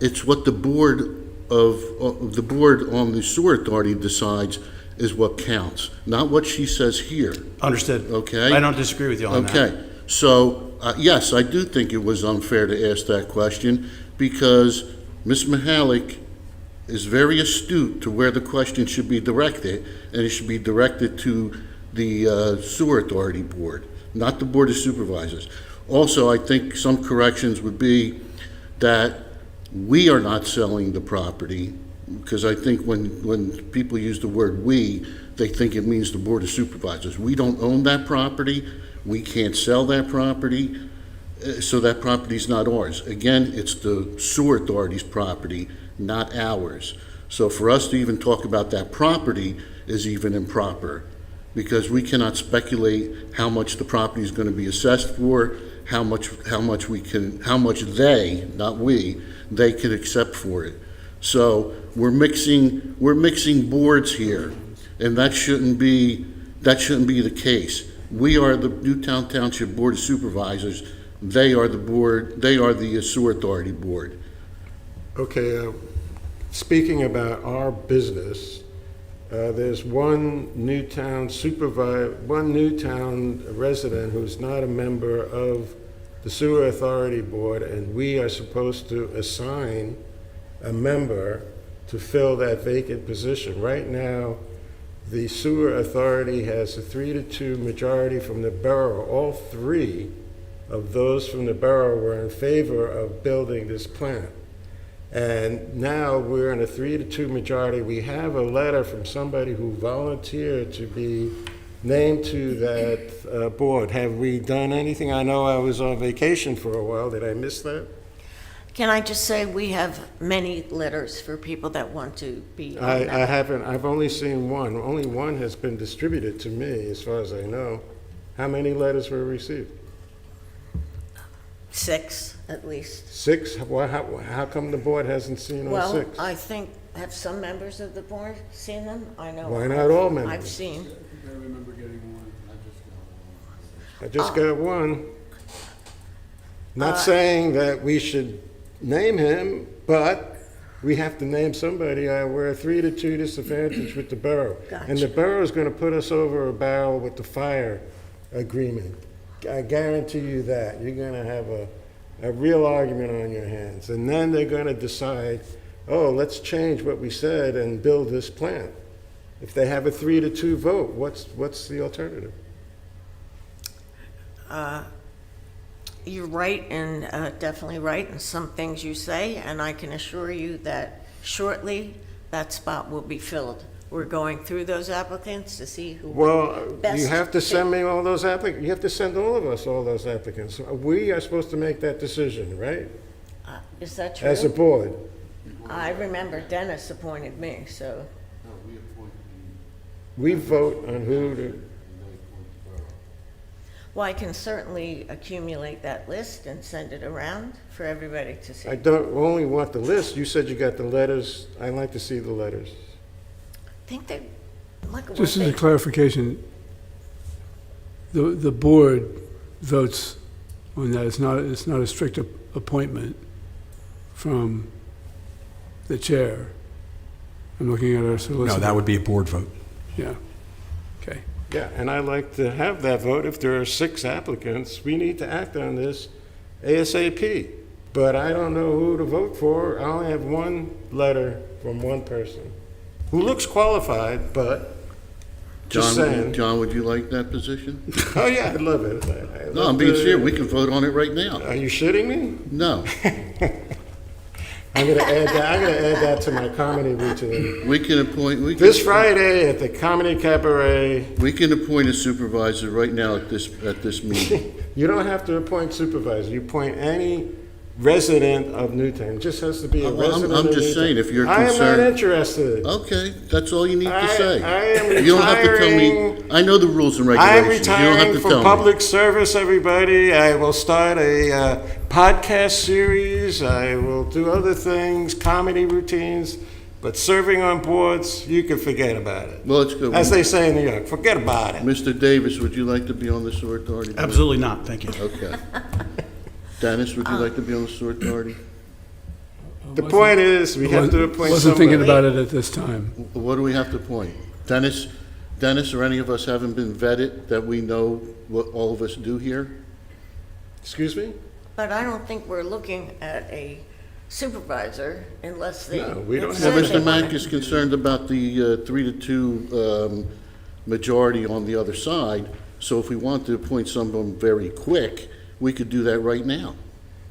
it's what the board on the Sewer Authority decides is what counts, not what she says here. Understood. Okay. I don't disagree with you on that. Okay, so, yes, I do think it was unfair to ask that question, because Ms. Mahalik is very astute to where the question should be directed, and it should be directed to the Sewer Authority Board, not the Board of Supervisors. Also, I think some corrections would be that we are not selling the property, because I think when people use the word "we," they think it means the Board of Supervisors. We don't own that property. We can't sell that property, so that property's not ours. Again, it's the Sewer Authority's property, not ours. So for us to even talk about that property is even improper, because we cannot speculate how much the property is going to be assessed for, how much they, not we, they can accept for it. So we're mixing boards here, and that shouldn't be the case. We are the Newtown Township Board of Supervisors. They are the board. They are the Sewer Authority Board. Okay, speaking about our business, there's one Newtown resident who's not a member of the Sewer Authority Board, and we are supposed to assign a member to fill that vacant position. Right now, the Sewer Authority has a 3-2 majority from the borough. All three of those from the borough were in favor of building this plant. And now we're in a 3-2 majority. We have a letter from somebody who volunteered to be named to that board. Have we done anything? I know I was on vacation for a while. Did I miss that? Can I just say, we have many letters for people that want to be on I that. haven't, I've only seen one. Only one has been distributed to me, as far as I know. How many letters were received? 6, at least. 6? Well, how come the board hasn't seen all Well, 6? I think, have some members of the board seen them? I know. Why not all members? I've seen. I remember getting one. I just got one. Not saying that we should name him, but we have to name somebody. We're a 3-2 disadvantage with the borough. And the Gotcha. borough is going to put us over a barrel with the fire agreement. I guarantee you that. You're going to have a real argument on your hands. And then they're going to decide, oh, let's change what we said and build this plant. If they have a 3-2 vote, what's the alternative? You're right, and definitely right in some things you say, and I can assure you that shortly, that spot will be filled. We're going through those applicants to see who. Well, best you have to send fit. me all those applicants. You have to send all of us all those applicants. We are supposed to make that decision, right? Is that true? As a board. I remember Dennis appointed me, so. We vote on who to, Well, I can certainly accumulate that list and send it around for everybody to see. I don't only want the list. You said you got the letters. I'd like to see the letters. I think they, like, Just as a clarification, the board votes on that. It's not a strict appointment from the chair. I'm looking at our solicitor. No, that would be a board vote. Yeah, okay. Yeah, and I'd like to have that vote. If there are 6 applicants, we need to act on this ASAP. But I don't know who to vote for. I only have one letter from one person who looks qualified, but just saying. John, would you like that position? Oh, yeah, I'd love it. No, I'm being serious. We can vote on it right now. Are you shitting me? No. I'm gonna add that to my comedy routine. We can appoint, This Friday at the Comedy Cabaret, we can appoint a supervisor right now at this meeting. you don't have to appoint supervisor. You appoint any resident of Newtown. It just has to be a Well, resident of I'm Newtown. just saying, if you're I am concerned. not interested. Okay, that's all you need to I say. am You don't have to tell me, retiring. I know the rules and I am regulations. You don't have retiring to from tell me. public service, everybody. I will start a podcast series. I will do other things, comedy routines. But serving on boards, you can forget about it. Well, it's good. As they say in New York, forget about it. Mr. Davis, would you like to be on the sewer authority? board? Absolutely not, thank you. Okay. Dennis, would you like to be on the sewer authority? The point is, we have to appoint Wasn't thinking somebody. about it at this time. What do we have to appoint? Dennis, or any of us haven't been vetted that we know what all of us do here? Excuse me? But I don't think we're looking at a supervisor unless they. No, we don't it have Now, says Mr. they want Mack it. is concerned about the 3-2 majority on the other side, so if we want to appoint someone very quick, we could do that right now.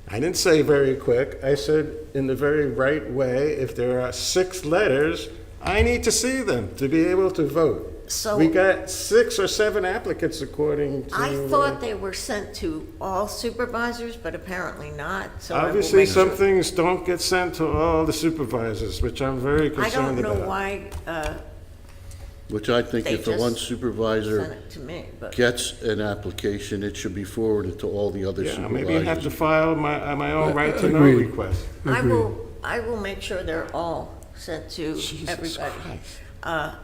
I didn't say very quick. I said in the very right way. If there are 6 letters, I need to see them to be able to vote. So- We got 6 or 7 applicants according to. I thought they were sent to all supervisors, but apparently not, so I will Obviously, make some sure. things don't get sent to all the supervisors, which I'm very I concerned don't about. know why Which I think They if the one just supervisor sent it to me, but. gets an application, it should be forwarded to all the other Yeah, supervisors. maybe I have to file my own right to know Agreed. request. I will make sure they're all sent to Jesus everybody. Christ.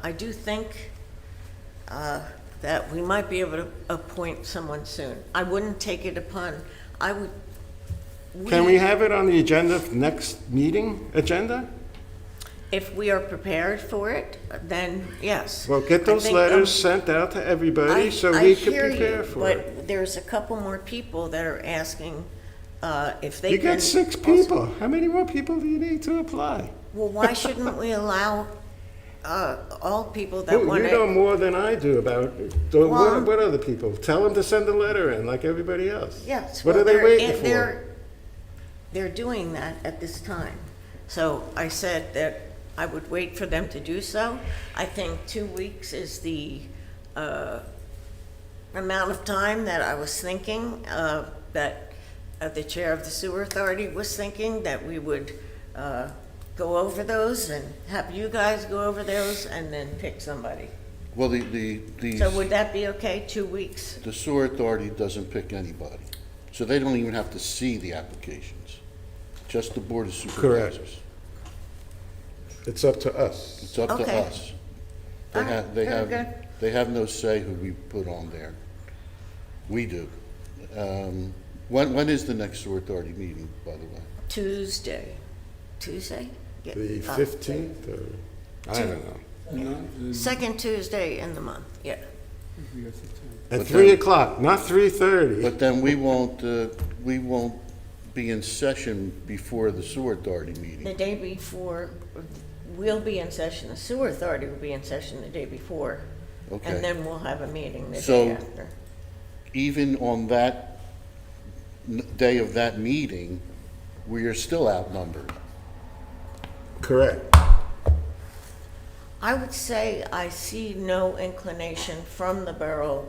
I do think that we might be able to appoint someone soon. I wouldn't take it upon, I would. Can we have it on the agenda, next meeting agenda? If we are prepared for it, then yes. Well, get I those think, letters sent out to everybody so we can prepare for it. But there's a couple more people that are asking if they You can. got 6 also- people. How many more people do you need to apply? Well, why shouldn't we allow all people that You want know to? more than I do about, Well, what other people? Tell them to send a letter in like everybody else. Yes. What well, are they they're- waiting for? They're doing that at this time. So I said that I would wait for them to do so. I think 2 weeks is the amount of time that I was thinking that the chair of the sewer authority was thinking that we would go over those and have you guys go over those and then pick somebody. Well, So would that be okay, 2 weeks? the sewer authority doesn't pick anybody, so they don't even have to see the applications, just the Board of Supervisors. It's up to us. It's up to Okay. us. All right, very good. They have no say who we put on there. We do. When is the next sewer authority meeting, by the way? Tuesday? Yeah. The 15th, or, I don't know. Second Tuesday in the month, yeah. At 3 o'clock, not 3:30. But then we won't be in session before the sewer authority The meeting. day before, we'll be in session, the sewer authority will be in session the day before. Okay. And then we'll have a meeting the So- day after. Even on that day of that meeting, we are still outnumbered. Correct. I would say I see no inclination from the borough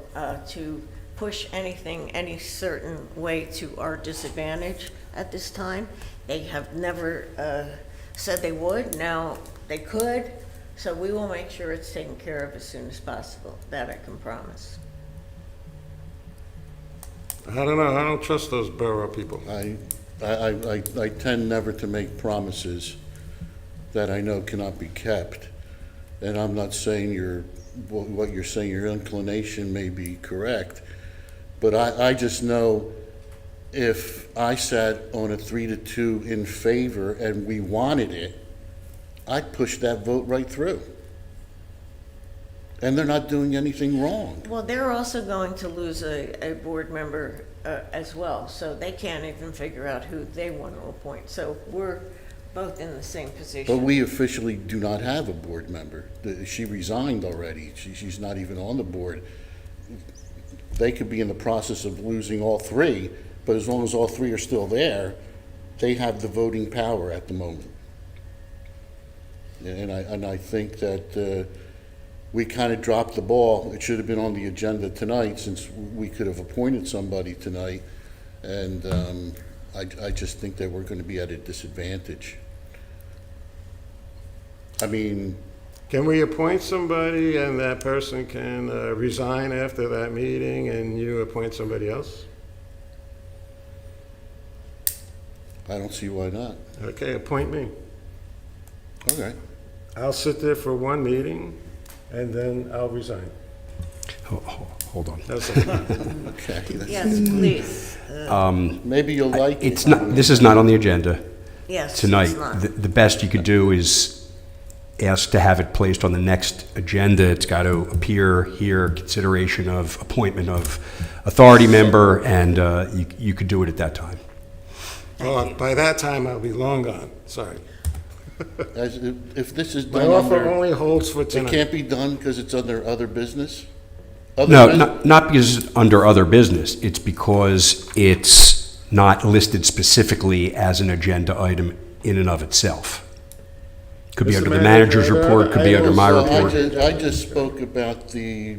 to push anything any certain way to our disadvantage at this time. They have never said they would, now they could, so we will make sure it's taken care of as soon as possible. That I can promise. I don't know, I don't trust those borough people. I tend never to make promises that I know cannot be kept. And I'm not saying what you're saying, your inclination may be correct, but I just know if I sat on a 3-2 in favor and we wanted it, I'd push that vote right through. And they're not doing anything wrong. Well, they're also going to lose a board member as well, so they can't even figure out who they want to appoint. So we're both in the same position. But we officially do not have a board member. She resigned already. She's not even on the board. They could be in the process of losing all three, but as long as all three are still there, they have the voting power at the moment. And I think that we kind of dropped the ball. It should have been on the agenda tonight, since we could have appointed somebody tonight. And I just think that we're going to be at a disadvantage. I mean, Can we appoint somebody and that person can resign after that meeting and you appoint somebody else? I don't see why not. Okay, appoint me. Okay. I'll sit there for one meeting and then I'll resign. Hold on. That's it. Okay. Yes, please. Maybe you'll like it. It's not, this is not on the agenda Yes, tonight. it's not. The best you could do is ask to have it placed on the next agenda. It's got to appear here, consideration of appointment of authority member, and you could do it at that time. Well, by that time, I'll be long gone. Sorry. If this is My done offer under, only holds for it tonight. can't be done because it's under other business? Other No, business? not because it's under other business. It's because it's not listed specifically as an agenda item in and of itself. Could be Mr. under the Manager, manager's report, could be under my report. I just spoke about the,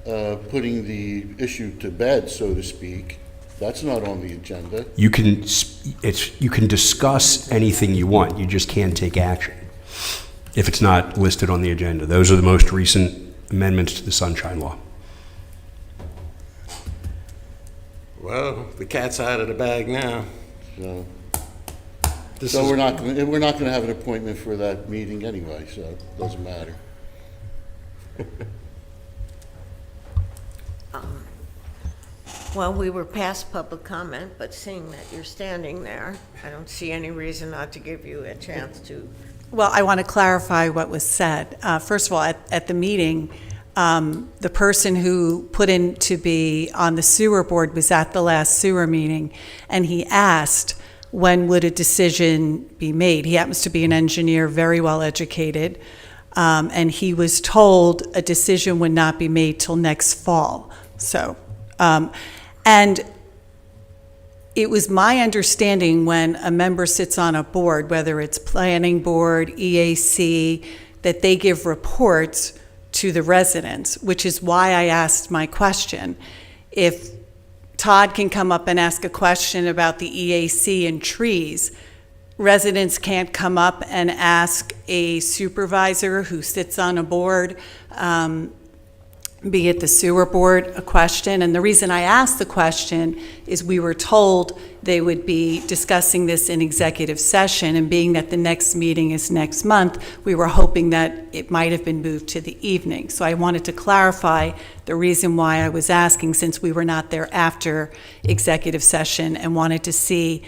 putting the issue to bed, so to speak. That's not on the agenda. You can, you can discuss anything you want, you just can't take action if it's not listed on the agenda. Those are the most recent amendments to the Sunshine Law. Well, the cat's out of the bag now. So, This so is- we're not going to have an appointment for that meeting anyway, so it doesn't matter. Well, we were past public comment, but seeing that you're standing there, I don't see any reason not to give you a chance to. Well, I want to clarify what was said. First of all, at the meeting, the person who put in to be on the sewer board was at the last sewer meeting, and he asked, when would a decision be made? He happens to be an engineer, very well educated, and he was told a decision would not be made till next fall. So, and it was my understanding when a member sits on a board, whether it's planning board, EAC, that they give reports to the residents, which is why I asked my question. If Todd can come up and ask a question about the EAC and trees. Residents can't come up and ask a supervisor who sits on a board, be it the sewer board, a question. And the reason I asked the question is we were told they would be discussing this in executive session, and being that the next meeting is next month, we were hoping that it might have been moved to the evening. So I wanted to clarify the reason why I was asking, since we were not there after executive session, and wanted to see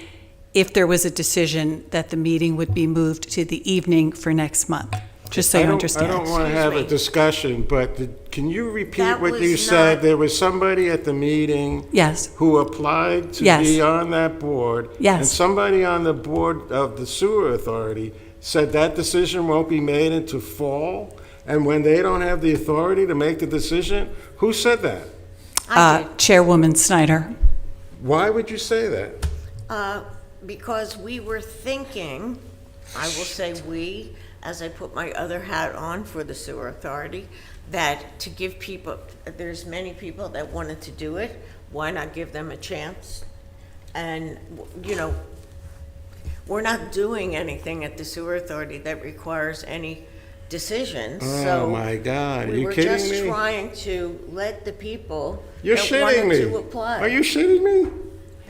if there was a decision that the meeting would be moved to the evening for next month, just so you understand. I don't want to have a discussion, but can you repeat That what was you said? not- There was somebody at the meeting Yes, who applied to Yes. be on that board. Yes. And somebody on the board of the sewer authority said that decision won't be made until fall. And when they don't have the authority to make the decision, who said that? I did. Chairwoman Snyder. Why would you say that? Because we were thinking, I will say we, as I put my other hat on for the sewer authority, that to give people, there's many people that wanted to do it, why not give them a chance? And, you know, we're not doing anything at the sewer authority that requires any decisions, so. Oh, my God, are We you were kidding just me? trying to let the people You're that shitting wanted me. to apply. Are you shitting me?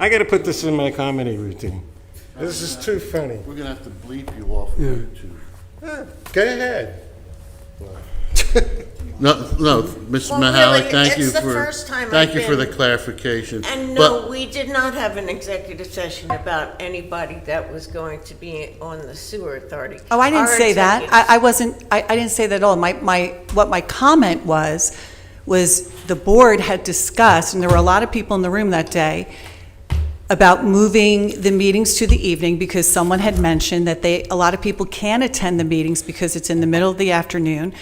I got to put this in my comedy routine. This is too funny. We're gonna have to bleep you off of Yeah. YouTube. Go ahead. No, Mr. Well, Mahalik, really, thank you it's the for, first time thank I've you for the been- clarification. And But- no, we did not have an executive session about anybody that was going to be on the sewer authority. Oh, I didn't Our say that. executives- I wasn't, I didn't say that at all. What my comment was the board had discussed, and there were a lot of people in the room that day, about moving the meetings to the evening, because someone had mentioned that a lot of people can't attend the meetings because it's in the middle of the afternoon.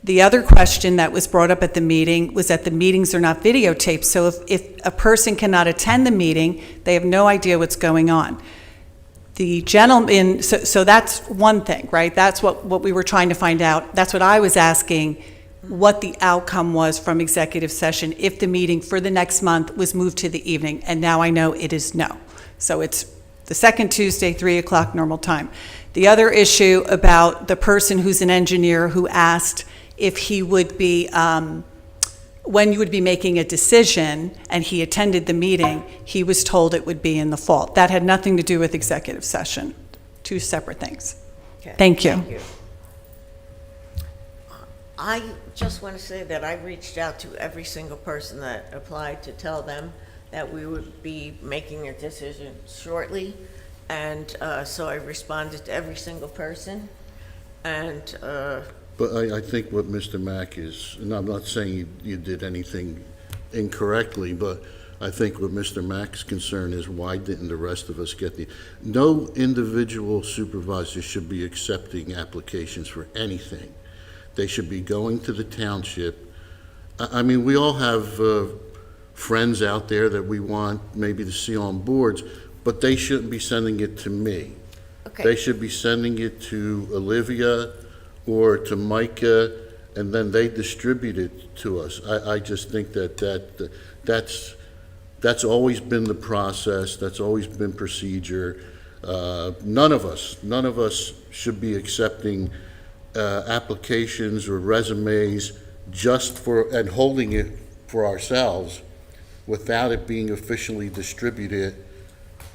The other question that was brought up at the meeting was that the meetings are not videotaped, so if a person cannot attend the meeting, they have no idea what's going on. The gentleman, so that's one thing, right? That's what we were trying to find out. That's what I was asking, what the outcome was from executive session if the meeting for the next month was moved to the evening, and now I know it is no. So it's the second Tuesday, 3 o'clock normal time. The other issue about the person who's an engineer who asked if he would be, when you would be making a decision, and he attended the meeting, he was told it would be in the fall. That had nothing to do with executive session. Two separate things. Okay, Thank you. I just want to say that I reached out to every single person that applied to tell them that we would be making a decision shortly. And so I responded to every single person. And But I think what Mr. Mack is, and I'm not saying you did anything incorrectly, but I think what Mr. Mack's concern is, why didn't the rest of us get no individual supervisor should be accepting applications for anything. They should be going to the township. I mean, we all have friends out there that we want maybe to see on boards, but they shouldn't be sending it to me. okay. They should be sending it to Olivia or to Micah, and then they distribute it to us. I just think that's always been the process, that's always been procedure. None of us should be accepting applications or resumes just for, and holding it for ourselves without it being officially distributed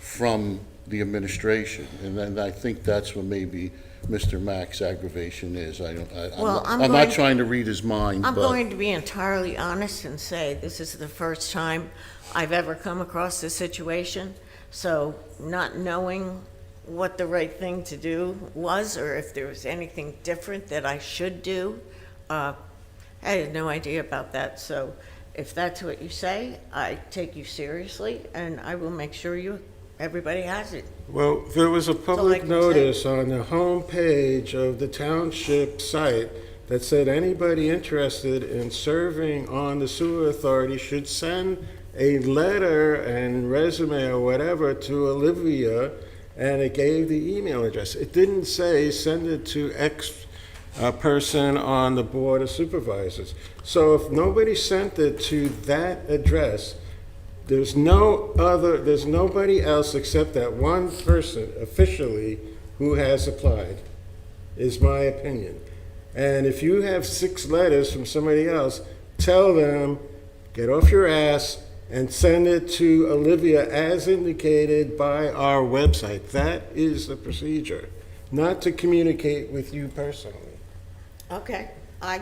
from the administration. And then I think that's what maybe Mr. Mack's aggravation is. Well, I'm not trying to read his mind, I'm but going to be entirely honest and say this is the first time I've ever come across this situation. So not knowing what the right thing to do was, or if there was anything different that I should do, I had no idea about that. So if that's what you say, I take you seriously, and I will make sure everybody has it. Well, there was a all I public can say. notice on the home page of the township site that said anybody interested in serving on the sewer authority should send a letter and resume or whatever to Olivia, and it gave the email address. It didn't say send it to X person on the Board of Supervisors. So if nobody sent it to that address, There's nobody else except that one person officially who has applied, is my opinion. And if you have 6 letters from somebody else, tell them, get off your ass and send it to Olivia as indicated by our website. That is the procedure, not to communicate with you personally. Okay, I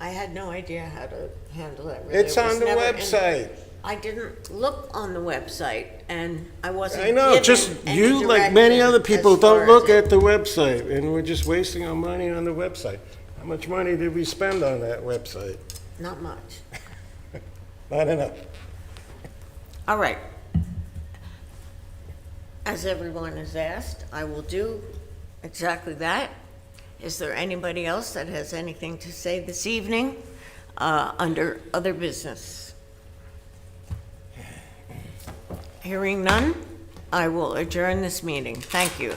had no idea how to handle that. Really. It's It was on the never in- website. I didn't look on the website, and I wasn't I know, given just any you, like many direction other people, as far don't look as at the website, and we're just wasting our money on the website. How much money did we spend on that website? Not much. Not enough. All right. As everyone has asked, I will do exactly that. Is there anybody else that has anything to say this evening under other business? Hearing none, I will adjourn this meeting. Thank you.